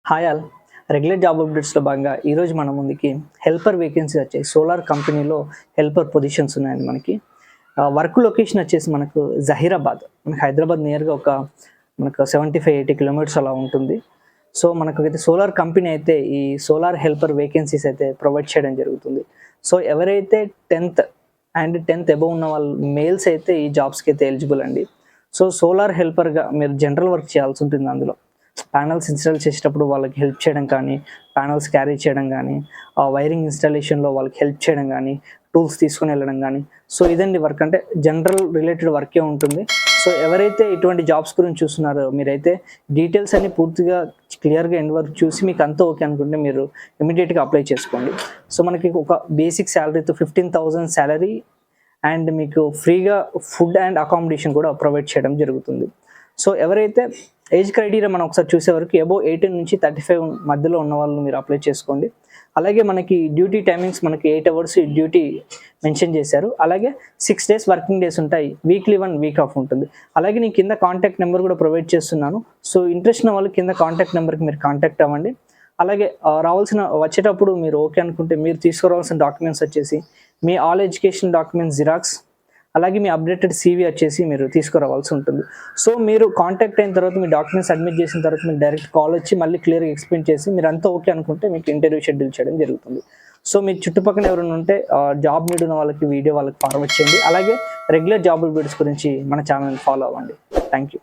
Hi all. Regular job అప్డేట్స్లో భాగంగా ఈరోజు మన ముందుకి హెల్పర్ వేకెన్సీ వచ్చాయి. సోలార్ కంపెనీలో హెల్పర్ పొజిషన్స్ ఉన్నాయండి మనకి. వర్క్ లొకేషన్ వచ్చేసి మనకు జహీరాబాద్, మనకి హైదరాబాద్ నియర్గా మనకు 75-80 కిలోమీటర్స్ అలా ఉంటుంది. సో మనకైతే సోలార్ కంపెనీ అయితే ఈ సోలార్ హెల్పర్ వేకెన్సీస్ అయితే ప్రొవైడ్ చేయడం జరుగుతుంది. సో ఎవరైతే 10th అబవ్ ఉన్న వాళ్ళు మేల్స్ అయితే ఈ జాబ్స్కి అయితే ఎలిజిబుల్ అండి. సో సోలార్ హెల్పర్గా మీరు జనరల్ వర్క్ చేయాల్సి ఉంటుంది. అందులో ప్యానల్స్ ఇన్స్టాల్ చేసేటప్పుడు వాళ్ళకి హెల్ప్ చేయడం కానీ, ప్యానల్స్ క్యారీ చేయడం కానీ, వైరింగ్ ఇన్స్టాలేషన్లో వాళ్ళకి హెల్ప్ చేయడం కానీ, టూల్స్ తీసుకొని వెళ్ళడం కానీ. సో ఇదండి వర్క్, అంటే జనరల్ రిలేటెడ్ వర్కే ఉంటుంది. సో ఎవరైతే ఇటువంటి జాబ్స్ గురించి చూస్తున్నారో మీరైతే డీటెయిల్స్ అన్ని పూర్తిగా క్లియర్గా ఎండ్ వరకు చూసి మీకు అంతా ఓకే అనుకుంటే మీరు ఇమీడియట్గా అప్లై చేసుకోండి. సో మనకి ఒక బేసిక్ శాలరీతో 15,000 శాలరీ అండ్ మీకు ఫ్రీగా ఫుడ్ అండ్ అకామిడేషన్ కూడా ప్రొవైడ్ చేయడం జరుగుతుంది. సో ఎవరైతే ఏజ్ క్రైటీరియా మనం ఒకసారి చూసే వరకు అబోవ్ 18 నుంచి 35 మధ్యలో ఉన్న వాళ్ళు మీరు అప్లై చేసుకోండి. అలాగే మనకి డ్యూటీ టైమింగ్స్ మనకి 8 అవర్స్ డ్యూటీ మెన్షన్ చేశారు. అలాగే 6 days వర్కింగ్ డేస్ ఉంటాయి, వీక్లీ 1 వీక్ ఆఫ్ ఉంటుంది. అలాగే నేను కింద కాంటాక్ట్ నెంబర్ కూడా ప్రొవైడ్ చేస్తున్నాను. సో ఇంట్రెస్ట్ ఉన్న వాళ్ళు కింద కాంటాక్ట్ నెంబర్కి మీరు కాంటాక్ట్ అవ్వండి. అలాగే వచ్చేటప్పుడు మీరు ఓకే అనుకుంటే మీరు తీసుకురావాల్సిన డాక్యుమెంట్స్ వచ్చేసి me all education documents xerox, అలాగే మీ అప్డేటెడ్ CV వచ్చేసి మీరు తీసుకురావాల్సి ఉంటుంది. సో మీరు కాంటాక్ట్ అయిన తర్వాత మీ డాక్యుమెంట్స్ సబ్మిట్ చేసిన తర్వాత మీకు డైరెక్ట్ కాల్ వచ్చి మళ్ళీ క్లియర్గా ఎక్స్ప్లెయిన్ చేసి మీరు అంతా ఓకే అనుకుంటే మీకు ఇంటర్వ్యూ షెడ్యూల్ చేయడం జరుగుతుంది. సో మీ చుట్టుపక్కల ఎవరైనా ఉంటే జాబ్ నీడ్ ఉన్న వాళ్ళకి వీడియో వాళ్ళకి ఫార్వర్డ్ చేయండి. అలాగే రెగ్యులర్ జాబ్ అప్డేట్స్ గురించి మన ఛానల్ని ఫాలో అవ్వండి. Thank you.